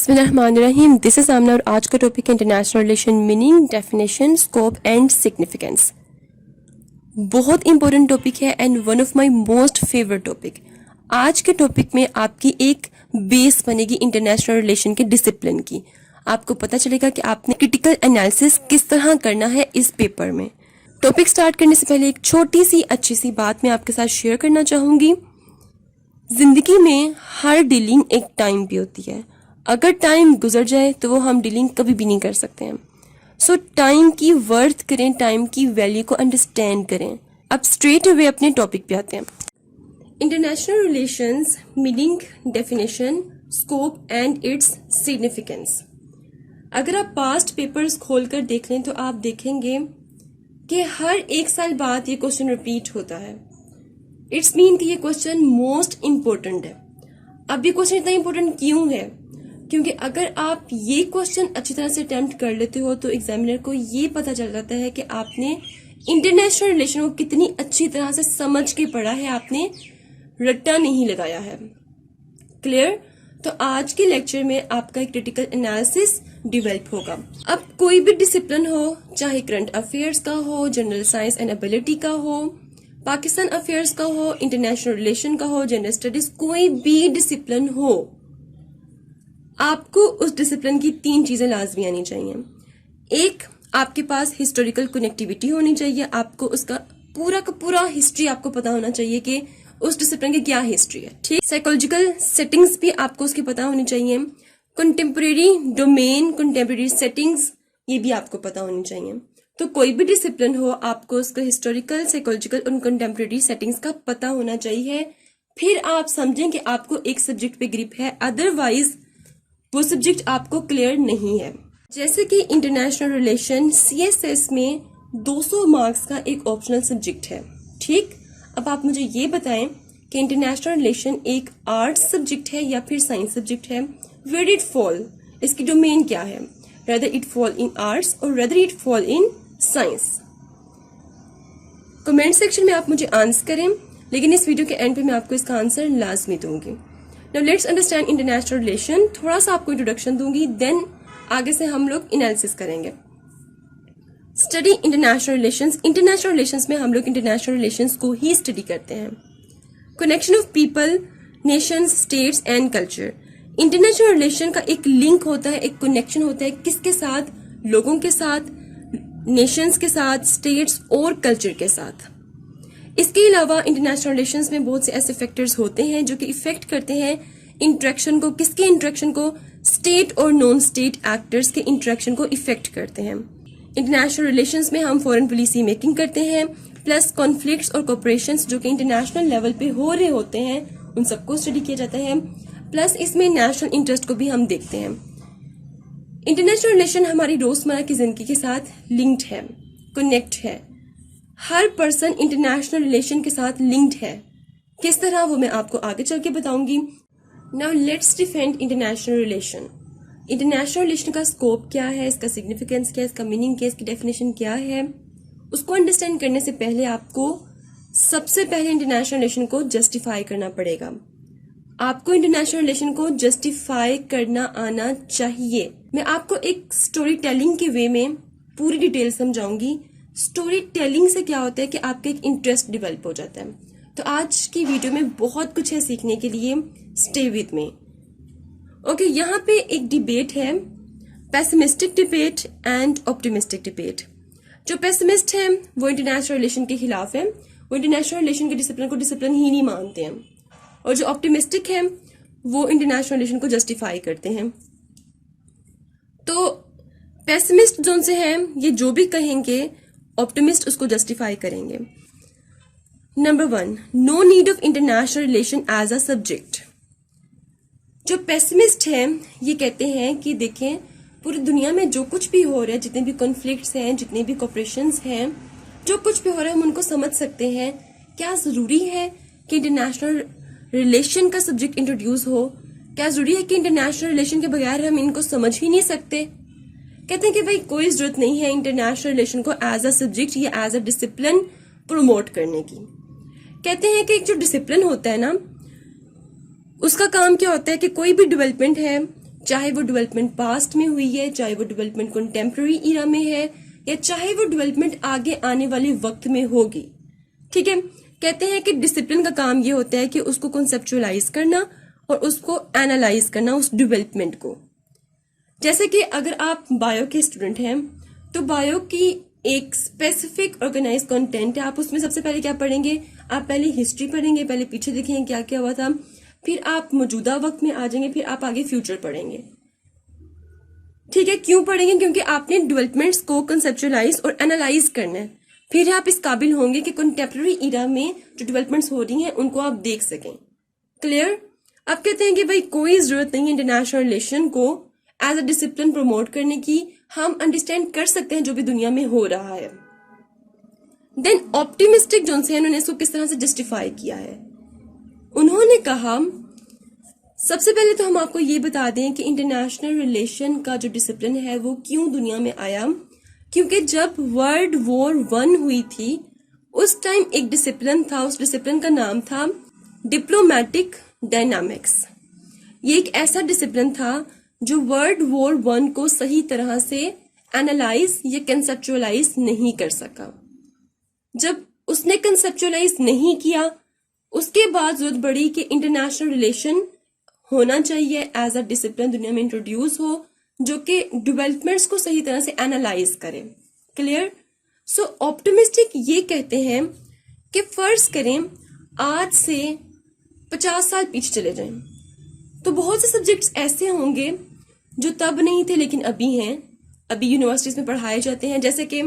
बिस्मिल्लाहिर्रहमानिर्रहीम। This is आमना और आज का टॉपिक है international relation meaning, definition, scope and significance. बहुत इंपॉर्टेंट टॉपिक है and one of my most favourite topic. आज के टॉपिक में आपकी एक बेस बनेगी इंटरनेशनल रिलेशन के डिसिप्लिन की। आपको पता चलेगा कि आपने क्रिटिकल एनालिसिस किस तरह करना है इस पेपर में। टॉपिक स्टार्ट करने से पहले एक छोटी सी अच्छी सी बात मैं आपके साथ शेयर करना चाहूंगी। जिंदगी में हर डीलिंग एक टाइम पे होती है। अगर टाइम गुजर जाए तो वो हम डीलिंग कभी भी नहीं कर सकते हैं। सो टाइम की वर्थ करें, टाइम की वैल्यू को अंडरस्टैंड करें। अब स्ट्रेट अवे अपने टॉपिक पे आते हैं। International relations meaning, definition, scope and its significance. अगर आप पास्ट पेपर्स खोलकर देख लें तो आप देखेंगे कि हर एक साल बाद ये क्वेश्चन रिपीट होता है। इट्स मीन कि ये क्वेश्चन मोस्ट इम्पोर्टेंट है। अब ये क्वेश्चन इतना इम्पोर्टेंट क्यों है? क्योंकि अगर आप ये क्वेश्चन अच्छी तरह से अटेम्प्ट कर लेते हो तो एग्जामिनर को ये पता चल जाता है कि आपने इंटरनेशनल रिलेशन को कितनी अच्छी तरह से समझ के पढ़ा है, आपने रट्टा नहीं लगाया है। क्लियर? तो आज के लेक्चर में आपका एक क्रिटिकल एनालिसिस डिवेल्प होगा। अब कोई भी डिसिप्लिन हो, चाहे करंट अफेयर्स का हो, जनरल साइंस एंड एबिलिटी का हो, पाकिस्तान अफेयर्स का हो, इंटरनेशनल रिलेशन का हो, जनरल स्टडीज, कोई भी डिसिप्लिन हो, आपको उस डिसिप्लिन की 3 चीजें लाजमी आनी चाहिए। एक, आपके पास हिस्टोरिकल कनेक्टिविटी होनी चाहिए। आपको उसका पूरा का पूरा हिस्ट्री आपको पता होना चाहिए कि उस डिसिप्लिन की क्या हिस्ट्री है। ठीक। साइकोलॉजिकल सेटिंग्स भी आपको उसकी पता होनी चाहिए। कंटेम्परेरी डोमेन, कंटेम्परेरी सेटिंग्स, ये भी आपको पता होनी चाहिए। तो कोई भी डिसिप्लिन हो, आपको उसका हिस्टोरिकल, साइकोलॉजिकल और कंटेम्परेरी सेटिंग्स का पता होना चाहिए। फिर आप समझें कि आपको एक सब्जेक्ट पे ग्रिप है, अदरवाइज वो सब्जेक्ट आपको क्लियर नहीं है। जैसे कि इंटरनेशनल रिलेशन सीएसएस में 200 मार्क्स का एक ऑप्शनल सब्जेक्ट है। ठीक। अब आप मुझे ये बताएं कि इंटरनेशनल रिलेशन एक आर्ट्स सब्जेक्ट है या फिर साइंस सब्जेक्ट है। वेयर इट फॉल, इसकी डोमेन क्या है? Rather it fall in arts और rather it fall in science. Comment section में आप मुझे आंसर करें, लेकिन इस वीडियो के एंड पे मैं आपको इसका आंसर लाजमी दूंगी। Now let's understand international relation. थोड़ा सा आपको इंट्रोडक्शन दूंगी, देन आगे से हम लोग एनालिसिस करेंगे। Study international relations. International relations में हम लोग इंटरनेशनल रिलेशंस को ही स्टडी करते हैं। Connection of people, Nations, states and culture. International relation का एक लिंक होता है, एक कनेक्शन होता है। किसके साथ? लोगों के साथ, नेशंस के साथ, स्टेट्स और कल्चर के साथ। इसके अलावा इंटरनेशनल रिलेशंस में बहुत से ऐसे फैक्टर्स होते हैं जो कि इफेक्ट करते हैं इंटरेक्शन को। किसके इंटरेक्शन को? स्टेट और नॉन स्टेट एक्टर्स के इंटरेक्शन को इफेक्ट करते हैं। इंटरनेशनल रिलेशंस में हम फॉरेन पॉलिसी मेकिंग करते हैं, प्लस कॉन्फ्लिक्ट्स और कॉपरेशंस जो कि इंटरनेशनल लेवल पे हो रहे होते हैं, उन सबको स्टडी किया जाता है। प्लस इसमें नेशनल इंटरेस्ट को भी हम देखते हैं। इंटरनेशनल रिलेशन हमारी रोजमर्रा की जिंदगी के साथ लिंक्ड है, कनेक्ट है। हर पर्सन इंटरनेशनल रिलेशन के साथ लिंक्ड है। किस तरह, वो मैं आपको आगे चल के बताऊंगी। Now let's defend international relation. International relation का स्कोप क्या है, इसका सिग्निफिकेंस क्या है, इसका मीनिंग क्या है, इसकी डेफिनेशन क्या है, उसको अंडरस्टैंड करने से पहले आपको सबसे पहले इंटरनेशनल रिलेशन को जस्टिफाई करना पड़ेगा। आपको इंटरनेशनल रिलेशन को जस्टिफाई करना आना चाहिए। मैं आपको एक स्टोरी टेलिंग के वे में पूरी डिटेल समझाऊंगी। स्टोरी टेलिंग से क्या होता है कि आपका एक इंटरेस्ट डेवलप हो जाता है। तो आज की वीडियो में बहुत कुछ है सीखने के लिए, स्टे विद मी। ओके, यहाँ पे एक डिबेट है, pessimistic debate and optimistic debate. जो पेसिमिस्ट है वो इंटरनेशनल रिलेशन के खिलाफ है, वो इंटरनेशनल रिलेशन के डिसिप्लिन को डिसिप्लिन ही नहीं मानते हैं। और जो ऑप्टिमिस्टिक है वो इंटरनेशनल रिलेशन को जस्टिफाई करते हैं। तो पेसिमिस्ट जोन से है, ये जो भी कहेंगे ऑप्टिमिस्ट उसको जस्टिफाई करेंगे। Number 1, no need of international relation as a subject. जो पेसिमिस्ट है ये कहते हैं कि देखें, पूरी दुनिया में जो कुछ भी हो रहा है, जितने भी कॉन्फ्लिक्ट्स हैं, जितने भी कॉपरेशंस हैं, जो कुछ भी हो रहा है हम उनको समझ सकते हैं। क्या जरूरी है कि इंटरनेशनल रिलेशन का सब्जेक्ट इंट्रोड्यूस हो? क्या जरूरी है कि इंटरनेशनल रिलेशन के बगैर हम इनको समझ ही नहीं सकते? कहते हैं कि भाई कोई जरूरत नहीं है इंटरनेशनल रिलेशन को एज अ सब्जेक्ट या एज अ डिसिप्लिन प्रमोट करने की। कहते हैं कि एक जो डिसिप्लिन होता है ना, उसका काम क्या होता है कि कोई भी डेवलपमेंट है, चाहे वो डेवलपमेंट पास्ट में हुई है, चाहे वो डेवलपमेंट कंटेम्प्रेरी ईरा में है, या चाहे वो डेवलपमेंट आगे आने वाले वक्त में होगी। ठीक है, कहते हैं कि डिसिप्लिन का काम ये होता है कि उसको कॉन्सेप्चुअलाइज करना और उसको एनालाइज करना, उस डेवलपमेंट को। जैसे कि अगर आप बायो के स्टूडेंट हैं तो बायो की एक स्पेसिफिक ऑर्गेनाइज कंटेंट है, आप उसमें सबसे पहले क्या पढ़ेंगे, आप पहले हिस्ट्री पढ़ेंगे, पहले पीछे देखेंगे क्या क्या हुआ था, फिर आप मौजूदा वक्त में आ जाएंगे, फिर आप आगे फ्यूचर पढ़ेंगे। ठीक है, क्यों पढ़ेंगे, क्योंकि आपने डेवलपमेंट्स को कंसेप्चुअलाइज और एनालाइज करना है, फिर आप इस काबिल होंगे कि कंटेम्प्रेरी इरा में जो डेवलपमेंट्स हो रही हैं उनको आप देख सकें। क्लियर। आप कहते हैं कि भाई कोई जरूरत नहीं है इंटरनेशनल रिलेशन को एज अ डिसिप्लिन प्रमोट करने की, हम अंडरस्टैंड कर सकते हैं जो भी दुनिया में हो रहा है। देन ऑप्टिमिस्टिक जोन से उन्होंने इसको किस तरह से जस्टिफाई किया है। उन्होंने कहा सबसे पहले तो हम आपको ये बता दें कि इंटरनेशनल रिलेशन का जो डिसिप्लिन है वो क्यों दुनिया में आया, क्योंकि जब वर्ल्ड वॉर 1 हुई थी उस टाइम एक डिसिप्लिन था, उस डिसिप्लिन का नाम था डिप्लोमेटिक डायनामिक्स। ये एक ऐसा डिसिप्लिन था जो वर्ल्ड वॉर 1 को सही तरह से एनालाइज या कंसेप्चुअलाइज नहीं कर सका। जब उसने कंसेप्चुअलाइज नहीं किया उसके बाद जरूरत पड़ी कि इंटरनेशनल रिलेशन होना चाहिए एज अ डिसिप्लिन दुनिया में इंट्रोड्यूस हो जो कि डेवलपमेंट्स को सही तरह से एनालाइज करे। क्लियर। सो ऑप्टिमिस्टिक ये कहते हैं कि फर्ज करें आज से 50 साल पीछे चले जाएं तो बहुत से सब्जेक्ट्स ऐसे होंगे जो तब नहीं थे लेकिन अभी हैं, अभी यूनिवर्सिटीज में पढ़ाए जाते हैं, जैसे कि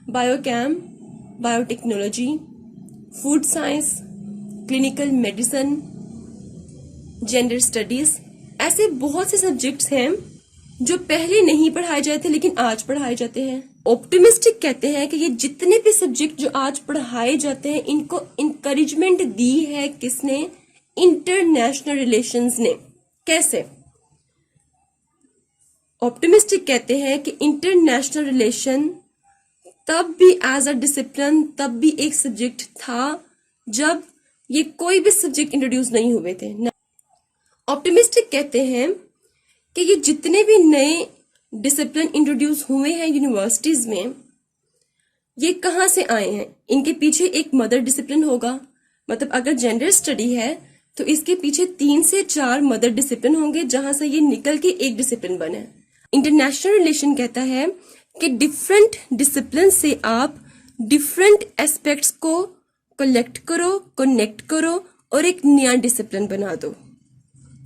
biochem, biotechnology, food science, clinical medicine, gender studies. ऐसे बहुत से सब्जेक्ट्स हैं जो पहले नहीं पढ़ाए जाते थे लेकिन आज पढ़ाए जाते हैं। ऑप्टिमिस्टिक कहते हैं कि ये जितने भी सब्जेक्ट जो आज पढ़ाए जाते हैं इनको इंकरेजमेंट दी है किसने, इंटरनेशनल रिलेशंस ने। कैसे? ऑप्टिमिस्टिक कहते हैं कि इंटरनेशनल रिलेशन तब भी एज अ डिसिप्लिन, तब भी एक सब्जेक्ट था जब ये कोई भी सब्जेक्ट इंट्रोड्यूस नहीं हुए थे। ऑप्टिमिस्टिक कहते हैं कि ये जितने भी नए डिसिप्लिन इंट्रोड्यूस हुए हैं यूनिवर्सिटीज में, ये कहाँ से आए हैं, इनके पीछे एक मदर डिसिप्लिन होगा। मतलब अगर जेंडर स्टडी है तो इसके पीछे 3 से 4 मदर डिसिप्लिन होंगे जहां से ये निकल के एक डिसिप्लिन बने। इंटरनेशनल रिलेशन कहता है कि डिफरेंट डिसिप्लिन से आप डिफरेंट एस्पेक्ट्स को कलेक्ट करो, कनेक्ट करो और एक नया डिसिप्लिन बना दो।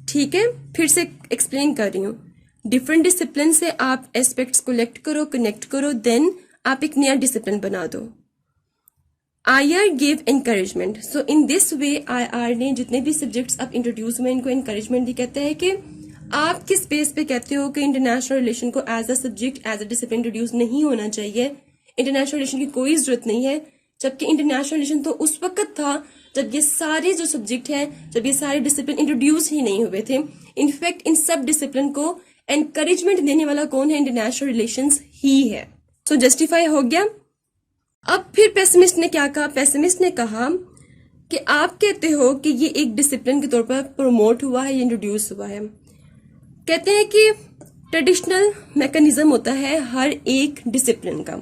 ठीक है, फिर से एक्सप्लेन कर रही हूँ। डिफरेंट डिसिप्लिन से आप एस्पेक्ट्स कलेक्ट करो, कनेक्ट करो, देन आप एक नया डिसिप्लिन बना दो। IR give encouragement. So in this way IR ने जितने भी सब्जेक्ट्स आप इंट्रोड्यूस हुए इनको एनकरेजमेंट दी। कहता है कि आप किस बेस पे कहते हो कि इंटरनेशनल रिलेशन को as a subject, as a discipline introduce नहीं होना चाहिए, इंटरनेशनल रिलेशन की कोई जरूरत नहीं है, जबकि इंटरनेशनल रिलेशन तो उस वक्त था जब ये सारे जो सब्जेक्ट हैं, जब ये सारे डिसिप्लिन इंट्रोड्यूस ही नहीं हुए थे। इनफैक्ट इन सब डिसिप्लिन को एनकरेजमेंट देने वाला कौन है, इंटरनेशनल रिलेशंस ही है। सो जस्टिफाई हो गया। अब फिर पेसिमिस्ट ने क्या कहा, पेसिमिस्ट ने कहा कि आप कहते हो कि ये एक डिसिप्लिन के तौर पर प्रमोट हुआ है, इंट्रोड्यूस हुआ है। कहते हैं कि ट्रेडिशनल मैकेनिज्म होता है हर एक डिसिप्लिन का,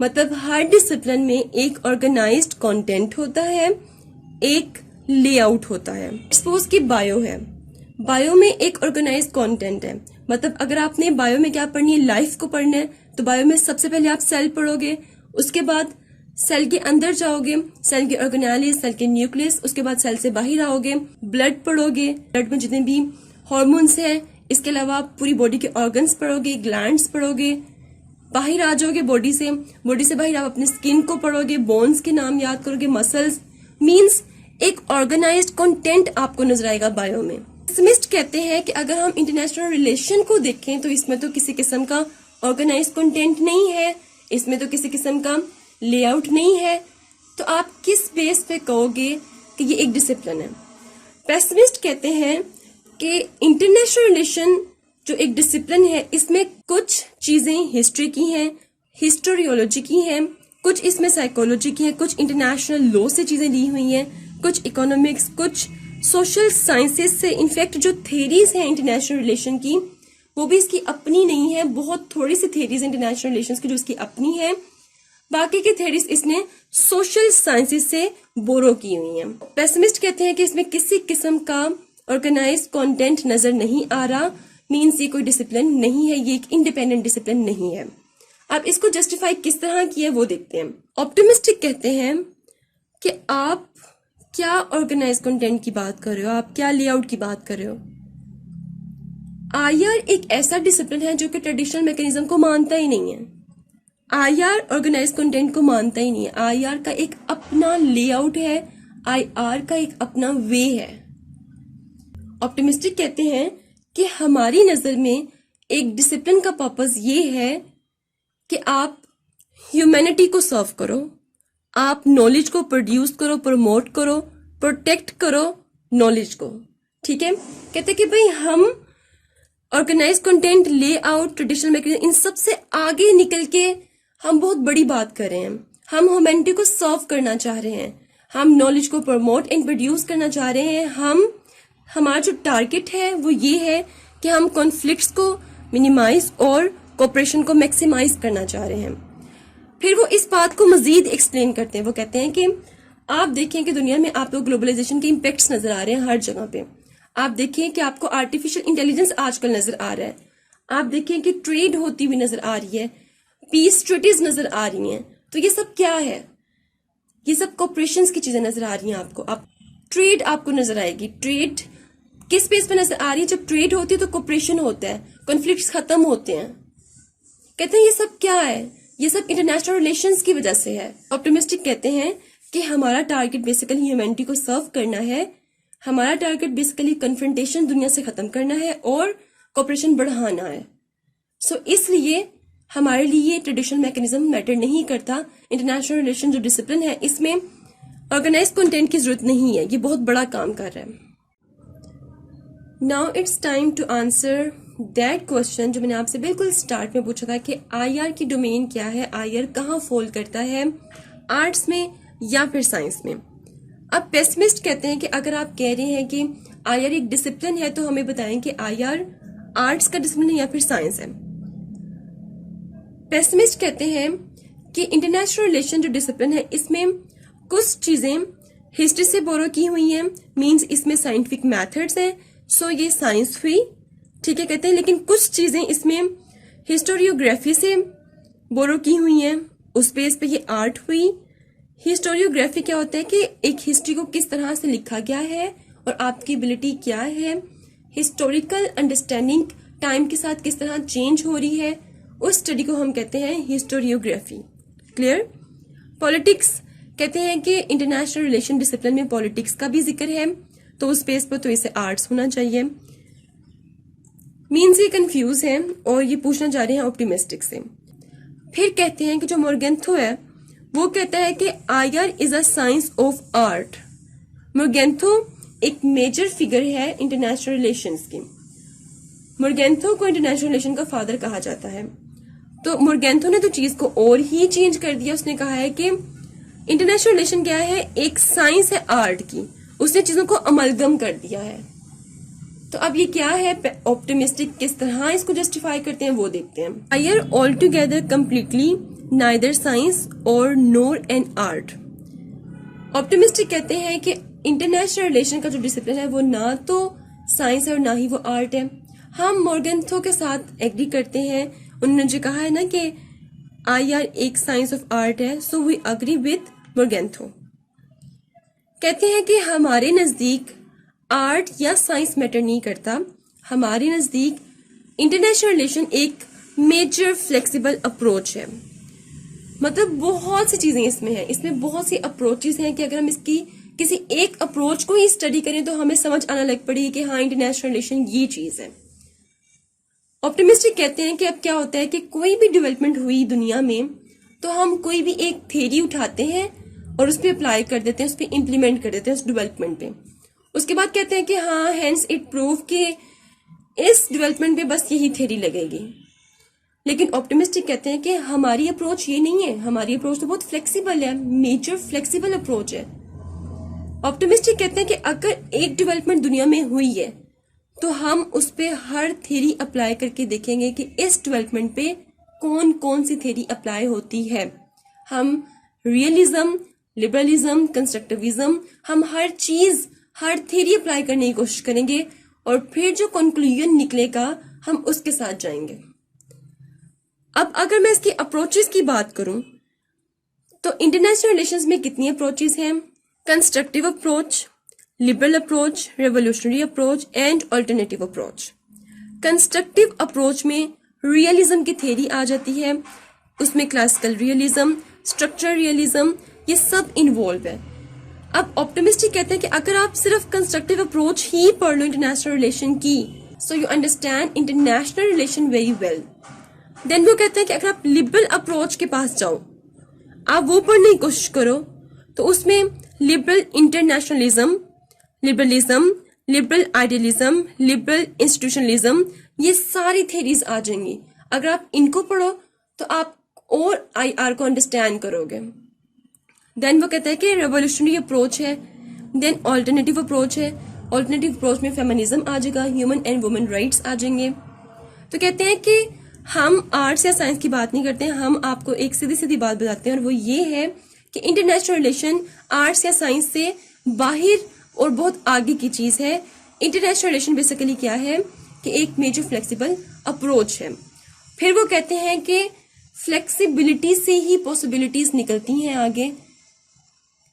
मतलब हर डिसिप्लिन में एक ऑर्गेनाइज्ड कंटेंट होता है, एक लेआउट होता है। सपोज कि बायो है, बायो में एक ऑर्गेनाइज्ड कंटेंट है, मतलब अगर आपने बायो में क्या पढ़नी है, लाइफ को पढ़ना है, तो बायो में सबसे पहले आप सेल पढ़ोगे, उसके बाद सेल के अंदर जाओगे, सेल के ऑर्गेनेलिस, सेल के न्यूक्लियस, उसके बाद सेल से बाहर आओगे, ब्लड पढ़ोगे, ब्लड में जितने भी हार्मोन्स हैं, इसके अलावा आप पूरी बॉडी के ऑर्गन्स पढ़ोगे, ग्लैंड्स पढ़ोगे, बाहर आ जाओगे बॉडी से बाहर आप अपने स्किन को पढ़ोगे, बोन्स के नाम याद करोगे, मसल्स, मींस एक ऑर्गेनाइज्ड कंटेंट आपको नजर आएगा बायो में। पेसिमिस्ट कहते हैं कि अगर हम इंटरनेशनल रिलेशन को देखें तो इसमें तो किसी किस्म का ऑर्गेनाइज्ड कंटेंट नहीं है, इसमें तो किसी किस्म का लेआउट नहीं है, तो आप किस बेस पे कहोगे कि ये एक डिसिप्लिन है। पेसिमिस्ट कहते हैं कि इंटरनेशनल रिलेशन जो एक डिसिप्लिन है इसमें कुछ चीजें हिस्ट्री की हैं, हिस्टोरियोलॉजी की हैं, कुछ इसमें साइकोलॉजी की हैं, कुछ इंटरनेशनल लॉ से चीजें ली हुई हैं, कुछ इकोनॉमिक्स, कुछ सोशल साइंसेस से। इनफैक्ट जो थेरीज हैं इंटरनेशनल रिलेशन की वो भी इसकी अपनी नहीं है, बहुत थोड़ी सी थेरीज इंटरनेशनल रिलेशंस की जो इसकी अपनी है, बाकी की थेरीज इसने सोशल साइंसेस से बोरो की हुई हैं। पेसिमिस्ट कहते हैं कि इसमें किसी किस्म का ऑर्गेनाइज कंटेंट नजर नहीं आ रहा, मीन्स ये कोई डिसिप्लिन नहीं है, ये एक इंडिपेंडेंट डिसिप्लिन नहीं है। अब इसको जस्टिफाई किस तरह किया है वो देखते हैं। ऑप्टिमिस्टिक कहते हैं कि आप क्या ऑर्गेनाइज कंटेंट की बात कर रहे हो, आप क्या लेआउट की बात कर रहे हो। आईआर एक ऐसा डिसिप्लिन है जो कि ट्रेडिशनल मैकेनिज्म को मानता ही नहीं है। आईआर ऑर्गेनाइज कंटेंट को मानता ही नहीं है। आईआर का एक अपना लेआउट है, आईआर का एक अपना वे है। ऑप्टिमिस्टिक कहते हैं कि हमारी नजर में एक डिसिप्लिन का पर्पस ये है कि आप ह्यूमैनिटी को सर्व करो, आप नॉलेज को प्रोड्यूस करो, प्रमोट करो, प्रोटेक्ट करो नॉलेज को। ठीक है, कहते कि भाई हम organize content, layout, traditional mechanism, इन सब से आगे निकल के हम बहुत बड़ी बात कर रहे हैं। हम ह्यूमैनिटी को सर्व करना चाह रहे हैं, हम नॉलेज को प्रमोट एंड प्रोड्यूस करना चाह रहे हैं। हमारा जो टारगेट है वो ये है कि हम कॉन्फ्लिक्ट्स को मिनिमाइज और कोऑपरेशन को मैक्सिमाइज करना चाह रहे हैं। फिर वो इस बात को मजीद एक्सप्लेन करते हैं। वो कहते हैं कि आप देखें कि दुनिया में आपको ग्लोबलाइजेशन के इम्पैक्ट्स नजर आ रहे हैं हर जगह पे। आप देखें कि आपको आर्टिफिशियल इंटेलिजेंस आजकल नजर आ रहा है। आप देखें कि ट्रेड होती हुई नजर आ रही है, पीस ट्रीटीज नजर आ रही हैं। तो ये सब क्या है? ये सब कॉपरेशन की चीजें नजर आ रही हैं आपको। आप ट्रेड आपको नजर आएगी। ट्रेड किस बेस पे नजर आ रही है? जब ट्रेड होती है तो कॉपरेशन होता है, कॉन्फ्लिक्ट्स खत्म होते हैं। कहते हैं ये सब क्या है? ये सब इंटरनेशनल रिलेशंस की वजह से है। ऑप्टिमिस्टिक कहते हैं कि हमारा टारगेट बेसिकली ह्यूमैनिटी को सर्व करना है, हमारा टारगेट बेसिकली कन्फ्रंटेशन दुनिया से खत्म करना है और कॉपरेशन बढ़ाना है। सो इसलिए हमारे लिए ट्रेडिशनल मैकेनिज्म मैटर नहीं करता। इंटरनेशनल रिलेशन जो डिसिप्लिन है इसमें ऑर्गेनाइज कंटेंट की जरूरत नहीं है, ये बहुत बड़ा काम कर रहा है। Now it's time to answer that question जो मैंने आपसे बिल्कुल स्टार्ट में पूछा था कि आईआर की डोमेन क्या है, आईआर कहाँ फॉल करता है, आर्ट्स में या फिर साइंस में। अब पेसिमिस्ट कहते हैं कि अगर आप कह रहे हैं कि आईआर एक डिसिप्लिन है तो हमें बताएं कि आईआर आर्ट्स का डिसिप्लिन है या फिर साइंस है। पेसिमिस्ट कहते हैं कि इंटरनेशनल रिलेशन जो डिसिप्लिन है इसमें कुछ चीजें हिस्ट्री से बोरो की हुई हैं, मींस इसमें साइंटिफिक मेथड्स हैं, सो ये साइंस हुई। ठीक है, कहते हैं लेकिन कुछ चीजें इसमें हिस्टोरियोग्राफी से बोरो की हुई हैं, उस बेस पे ये आर्ट हुई। हिस्टोरियोग्राफी क्या होता है कि एक हिस्ट्री को किस तरह से लिखा गया है और आपकी एबिलिटी क्या है, हिस्टोरिकल अंडरस्टैंडिंग टाइम के साथ किस तरह चेंज हो रही है, उस स्टडी को हम कहते हैं हिस्टोरियोग्राफी। क्लियर? पॉलिटिक्स कहते हैं कि इंटरनेशनल रिलेशन डिसिप्लिन में पॉलिटिक्स का भी जिक्र है, तो उस बेस पर तो इसे आर्ट्स होना चाहिए। मीन्स ये कंफ्यूज है और ये पूछना चाह रहे हैं ऑप्टिमिस्टिक से। फिर कहते हैं कि जो मोर्गेंथो है वो कहता है कि IR is a science of art. Morgenthau एक मेजर फिगर है इंटरनेशनल रिलेशंस की। मोर्गेंथो को इंटरनेशनल रिलेशन का फादर कहा जाता है। तो मोर्गेंथो ने तो चीज को और ही चेंज कर दिया। उसने कहा है कि इंटरनेशनल रिलेशन क्या है, एक साइंस है आर्ट की। उसने चीजों को अमलगम कर दिया है। तो अब ये क्या है, ऑप्टिमिस्टिक किस तरह इसको जस्टिफाई करते हैं वो देखते हैं। IR all together completely neither science और नोर एन आर्ट। ऑप्टिमिस्टिक कहते हैं कि इंटरनेशनल रिलेशन का जो डिसिप्लिन है वो ना तो साइंस है और ना ही वो आर्ट है। हम मोर्गेंथो के साथ एग्री करते हैं। उन्होंने जो कहा है ना कि आईआर एक साइंस ऑफ आर्ट है, सो वी अग्री विद मोर्गेंथो। कहते हैं कि हमारे नजदीक आर्ट या साइंस मैटर नहीं करता, हमारे नजदीक इंटरनेशनल रिलेशन एक मेजर फ्लेक्सिबल अप्रोच है। मतलब बहुत सी चीजें इसमें है, इसमें बहुत सी अप्रोचेस हैं कि अगर हम इसकी किसी एक अप्रोच को ही स्टडी करें तो हमें समझ आना लग पड़ेगी कि हाँ इंटरनेशनल रिलेशन ये चीज है। ऑप्टिमिस्टिक कहते हैं कि अब क्या होता है कि कोई भी डेवलपमेंट हुई दुनिया में तो हम कोई भी एक थ्योरी उठाते हैं और उस पर अप्लाई कर देते हैं, उस पर इम्प्लीमेंट कर देते हैं उस डेवलपमेंट पे। उसके बाद कहते हैं कि हाँ हेंस इट प्रूव कि इस डेवलपमेंट पे बस यही थ्योरी लगेगी। लेकिन ऑप्टिमिस्टिक कहते हैं कि हमारी अप्रोच ये नहीं है, हमारी अप्रोच तो बहुत फ्लेक्सिबल है, मेजर फ्लेक्सिबल अप्रोच है। ऑप्टिमिस्टिक कहते हैं कि अगर एक डेवलपमेंट दुनिया में हुई है तो हम उस पे हर थ्योरी अप्लाई करके देखेंगे कि इस डेवलपमेंट पे कौन कौन सी थ्योरी अप्लाई होती है। हम रियलिज्म, लिबरलिज्म, कंस्ट्रक्टिविज्म, हम हर चीज, हर थ्योरी अप्लाई करने की कोशिश करेंगे और फिर जो कंक्लूजन निकलेगा हम उसके साथ जाएंगे। अब अगर मैं इसकी अप्रोचेस की बात करूं तो इंटरनेशनल रिलेशंस में कितनी अप्रोचेस हैं? Constructive approach, liberal approach, revolutionary approach and alternative approach. Constructive approach में रियलिज्म की थ्योरी आ जाती है, उसमें क्लासिकल रियलिज्म, स्ट्रक्चरल रियलिज्म, ये सब इन्वॉल्व है। अब ऑप्टिमिस्टिक कहते हैं कि अगर आप सिर्फ कंस्ट्रक्टिव अप्रोच ही पढ़ लो इंटरनेशनल रिलेशन की, so you understand international relation very well. Then वो कहते हैं कि अगर आप लिबरल अप्रोच के पास जाओ, आप वो पढ़ने की कोशिश करो, तो उसमें liberal internationalism, liberalism, liberal idealism, liberal institutionalism, ये सारी थ्योरीज आ जाएंगी। अगर आप इनको पढ़ो तो आप और IR को अंडरस्टैंड करोगे। देन वो कहता है कि रेवोल्यूशनरी अप्रोच है, देन ऑल्टरनेटिव अप्रोच है। ऑल्टरनेटिव अप्रोच में फेमिनिज्म आ जाएगा, ह्यूमन एंड वुमेन राइट्स आ जाएंगे। तो कहते हैं कि हम आर्ट्स या साइंस की बात नहीं करते हैं, हम आपको एक सीधी सीधी बात बताते हैं, और वो ये है कि इंटरनेशनल रिलेशन आर्ट्स या साइंस से बाहर और बहुत आगे की चीज है। इंटरनेशनल रिलेशन बेसिकली क्या है कि एक मेजर फ्लेक्सिबल अप्रोच है। फिर वो कहते हैं कि फ्लेक्सिबिलिटी से ही पॉसिबिलिटीज निकलती हैं आगे।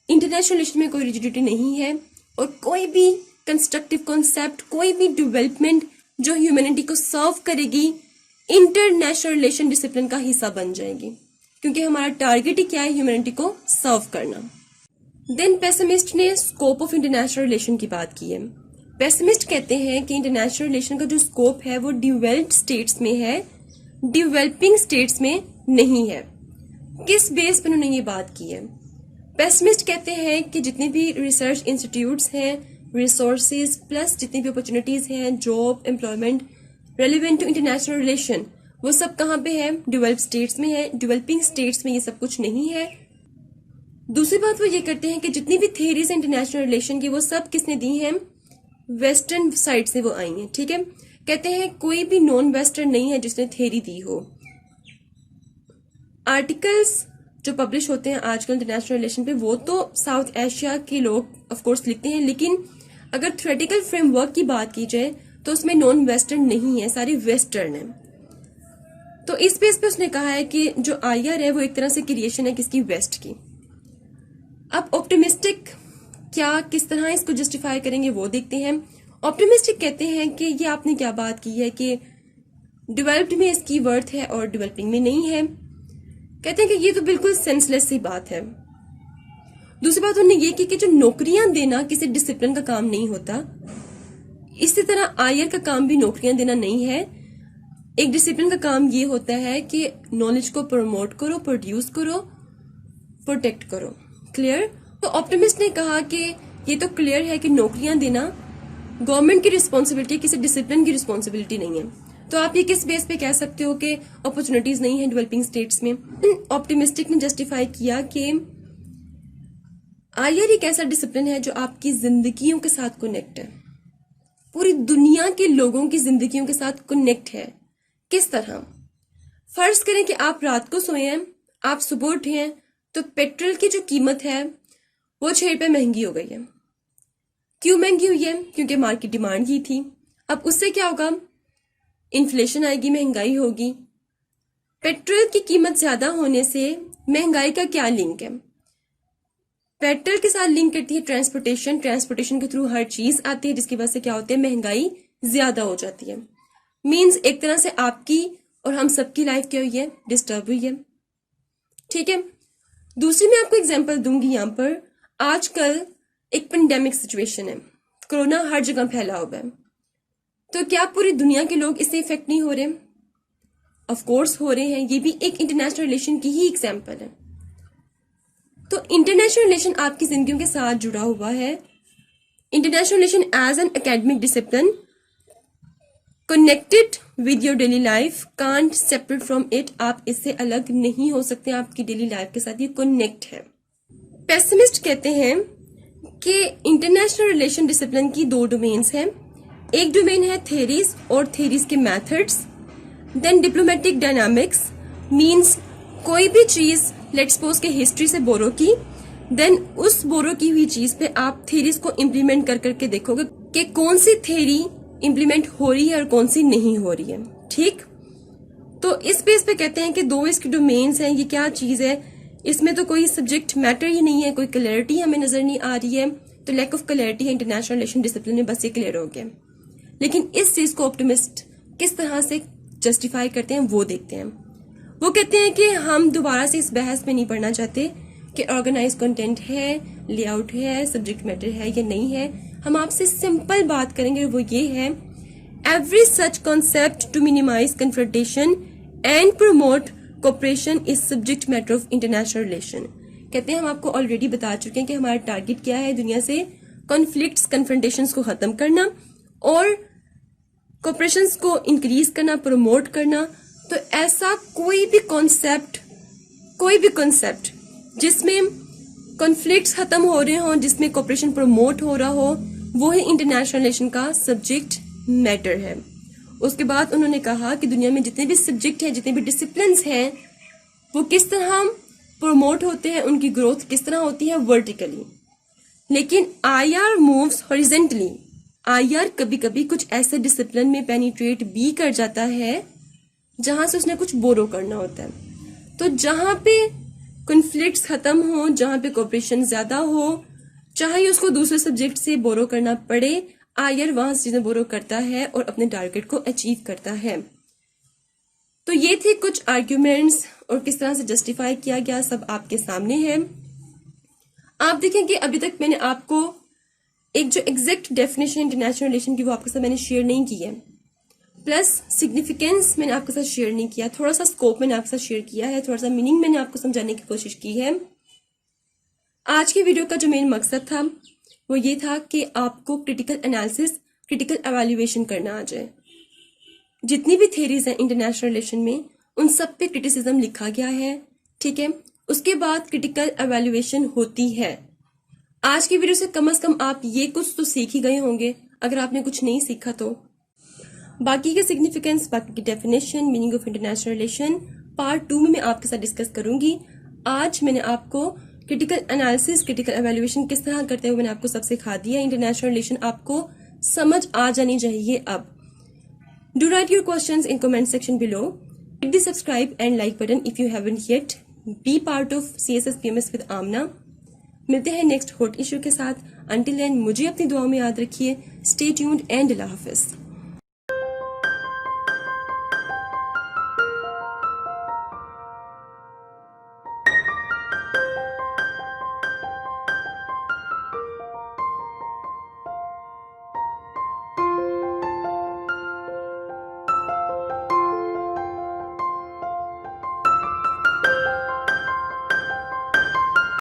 इंटरनेशनल रिलेशन में कोई रिजिडिटी नहीं है और कोई भी कंस्ट्रक्टिव कॉन्सेप्ट, कोई भी डेवलपमेंट जो ह्यूमैनिटी को सर्व करेगी, इंटरनेशनल रिलेशन डिसिप्लिन का हिस्सा बन जाएगी, क्योंकि हमारा टारगेट ही क्या है, ह्यूमैनिटी को सर्व करना। देन पेसिमिस्ट ने स्कोप ऑफ इंटरनेशनल रिलेशन की बात की है। पेसिमिस्ट कहते हैं कि इंटरनेशनल रिलेशन का जो स्कोप है वो डेवलप्ड स्टेट्स में है, डेवलपिंग स्टेट्स में नहीं है। किस बेस पर उन्होंने ये बात की है? पेसिमिस्ट कहते हैं कि जितने भी रिसर्च इंस्टीट्यूट्स हैं, रिसोर्सेज प्लस जितनी भी अपॉर्चुनिटीज हैं, job, employment relevant to international relation, वो सब कहाँ पे है? डेवलप्ड स्टेट्स में है। डेवलपिंग स्टेट्स में ये सब कुछ नहीं है। दूसरी बात वो ये करते हैं कि जितनी भी थ्योरीज इंटरनेशनल रिलेशन की वो सब किसने दी हैं? वेस्टर्न साइड से वो आई हैं, ठीक है। कहते हैं कोई भी नॉन वेस्टर्न नहीं है जिसने थ्योरी दी हो। आर्टिकल्स जो पब्लिश होते हैं आजकल इंटरनेशनल रिलेशन पे, वो तो साउथ एशिया के लोग ऑफ कोर्स लिखते हैं, लेकिन अगर थ्योरेटिकल फ्रेमवर्क की बात की जाए तो उसमें नॉन वेस्टर्न नहीं है, सारी वेस्टर्न है। तो इस बेस पे उसने कहा है कि जो IR है वो एक तरह से क्रिएशन है किसकी? वेस्ट की। अब ऑप्टिमिस्टिक क्या किस तरह इसको जस्टिफाई करेंगे वो देखते हैं। ऑप्टिमिस्टिक कहते हैं कि ये आपने क्या बात की है कि डेवलप्ड में इसकी वर्थ है और डेवलपिंग में नहीं है। कहते हैं कि ये तो बिल्कुल सेंसलेस सी बात है। दूसरी बात उन्होंने ये की कि जो नौकरियां देना किसी डिसिप्लिन का काम नहीं होता, इसी तरह IR का काम भी नौकरियां देना नहीं है। एक डिसिप्लिन का काम ये होता है कि नॉलेज को प्रमोट करो, प्रोड्यूस करो, प्रोटेक्ट करो। क्लियर? तो ऑप्टिमिस्ट ने कहा कि ये तो क्लियर है कि नौकरियां देना गवर्नमेंट की रिस्पॉन्सिबिलिटी, किसी डिसिप्लिन की रिस्पॉन्सिबिलिटी नहीं है। तो आप ये किस बेस पे कह सकते हो कि अपॉर्चुनिटीज नहीं है डेवलपिंग स्टेट्स में? ऑप्टिमिस्टिक ने जस्टिफाई किया कि IR एक ऐसा डिसिप्लिन है जो आपकी जिंदगियों के साथ कनेक्ट है, पूरी दुनिया के लोगों की जिंदगियों के साथ कनेक्ट है। किस तरह? फर्ज करें कि आप रात को सोए हैं, आप सुबह उठे हैं, तो पेट्रोल की जो कीमत है वो 6 रुपए महंगी हो गई है। क्यों महंगी हुई है? क्योंकि मार्केट डिमांड ही थी। अब उससे क्या होगा? इन्फ्लेशन आएगी, महंगाई होगी। पेट्रोल की कीमत ज्यादा होने से महंगाई का क्या लिंक है? पेट्रोल के साथ लिंक करती है ट्रांसपोर्टेशन। ट्रांसपोर्टेशन के थ्रू हर चीज आती है, जिसकी वजह से क्या होती है? महंगाई ज्यादा हो जाती है। मीन्स एक तरह से आपकी और हम सबकी लाइफ क्या हुई है? डिस्टर्ब हुई है। ठीक है। दूसरी मैं आपको एग्जांपल दूंगी। यहाँ पर आजकल एक पेंडेमिक सिचुएशन है, कोरोना हर जगह फैला हुआ है, तो क्या पूरी दुनिया के लोग इससे इफेक्ट नहीं हो रहे? ऑफ कोर्स हो रहे हैं। ये भी एक इंटरनेशनल रिलेशन की ही एग्जांपल है। तो इंटरनेशनल रिलेशन आपकी जिंदगियों के साथ जुड़ा हुआ है। International relation as an academic discipline connected with your daily life, can't separate from it. आप इससे अलग नहीं हो सकते, आपकी डेली लाइफ के साथ ये कनेक्ट है। पेसिमिस्ट कहते हैं कि इंटरनेशनल रिलेशन डिसिप्लिन की 2 डोमेन्स हैं। एक डोमेन है थेरीज और थेरीज के methods. Then diplomatic dynamics means कोई भी चीज लेट्स सपोज के हिस्ट्री से बोरो की, देन उस बोरो की हुई चीज पे आप थेरीज को इम्प्लीमेंट कर करके देखोगे कि कौन सी थेरी इम्प्लीमेंट हो रही है और कौन सी नहीं हो रही है। ठीक, तो इस बेस पे कहते हैं कि दो इसके डोमेन्स हैं, ये क्या चीज है, इसमें तो कोई सब्जेक्ट मैटर ही नहीं है, कोई क्लैरिटी हमें नजर नहीं आ रही है, तो लैक ऑफ क्लैरिटी है इंटरनेशनल रिलेशन डिसिप्लिन में, बस ये क्लियर हो गया। लेकिन इस चीज को ऑप्टिमिस्ट किस तरह से जस्टिफाई करते हैं वो देखते हैं। वो कहते हैं कि हम दोबारा से इस बहस में नहीं पढ़ना चाहते कि ऑर्गेनाइज कंटेंट है, लेआउट है, सब्जेक्ट मैटर है या नहीं है। हम आपसे सिंपल बात करेंगे, वो ये है every such concept to minimize confrontation and promote cooperation is subject matter of international relation. कहते हैं हम आपको ऑलरेडी बता चुके हैं कि हमारा टारगेट क्या है, दुनिया से कॉन्फ्लिक्ट्स कन्फ्रंटेशंस को खत्म करना और कोऑपरेशंस को इंक्रीज करना, प्रमोट करना। तो ऐसा कोई भी कॉन्सेप्ट जिसमें कॉन्फ्लिक्ट्स खत्म हो रहे हो, जिसमें कोऑपरेशन प्रमोट हो रहा हो, वो ही इंटरनेशनल रिलेशन का सब्जेक्ट मैटर है। उसके बाद उन्होंने कहा कि दुनिया में जितने भी सब्जेक्ट हैं, जितने भी डिसिप्लिन्स हैं, वो किस तरह प्रमोट होते हैं, उनकी ग्रोथ किस तरह होती है वर्टिकली, लेकिन IR मूव्स हॉरिजेंटली। IR कभी कभी कुछ ऐसे डिसिप्लिन में पेनिट्रेट भी कर जाता है जहां से उसने कुछ बोरो करना होता है। तो जहां पे कॉन्फ्लिक्ट्स खत्म हो, जहां पे कोऑपरेशन ज्यादा हो, चाहे उसको दूसरे सब्जेक्ट से बोरो करना पड़े, IR वहां से चीजें बोरो करता है और अपने टारगेट को अचीव करता है। तो ये थे कुछ आर्ग्यूमेंट्स और किस तरह से जस्टिफाई किया गया, सब आपके सामने है। आप देखें कि अभी तक मैंने आपको एक जो एग्जैक्ट डेफिनेशन इंटरनेशनल रिलेशन की वो आपके साथ मैंने शेयर नहीं की है, प्लस सिग्निफिकेंस मैंने आपके साथ शेयर नहीं किया, थोड़ा सा स्कोप मैंने आपके साथ शेयर किया है, थोड़ा सा मीनिंग मैंने आपको समझाने की कोशिश की है। आज की वीडियो का जो मेन मकसद था वो ये था कि आपको क्रिटिकल एनालिसिस, क्रिटिकल एवेल्युएशन करना आ जाए। जितनी भी थेरीज हैं इंटरनेशनल रिलेशन में, उन सब पे क्रिटिसिज्म लिखा गया है, ठीक है। उसके बाद क्रिटिकल एवेल्युएशन होती है। आज की वीडियो से कम आप ये कुछ तो सीख ही गए होंगे, अगर आपने कुछ नहीं सीखा तो। बाकी के सिग्निफिकेंस, बाकी की definition, meaning of international relation part 2 में मैं आपके साथ डिस्कस करूंगी। आज मैंने आपको क्रिटिकल एनालिसिस, क्रिटिकल एवेल्युएशन किस तरह करते हुए मैंने आपको सब सिखा दिया। इंटरनेशनल रिलेशन आपको समझ आ जानी चाहिए अब। Do write your questions in comment section below. Hit the subscribe and like button if you haven't yet. Be part of CSS PMS with Amna. मिलते हैं नेक्स्ट हॉट इशू के साथ। अंटिल देन मुझे अपनी दुआओं में याद रखिए। Stay tuned and Allah Hafiz.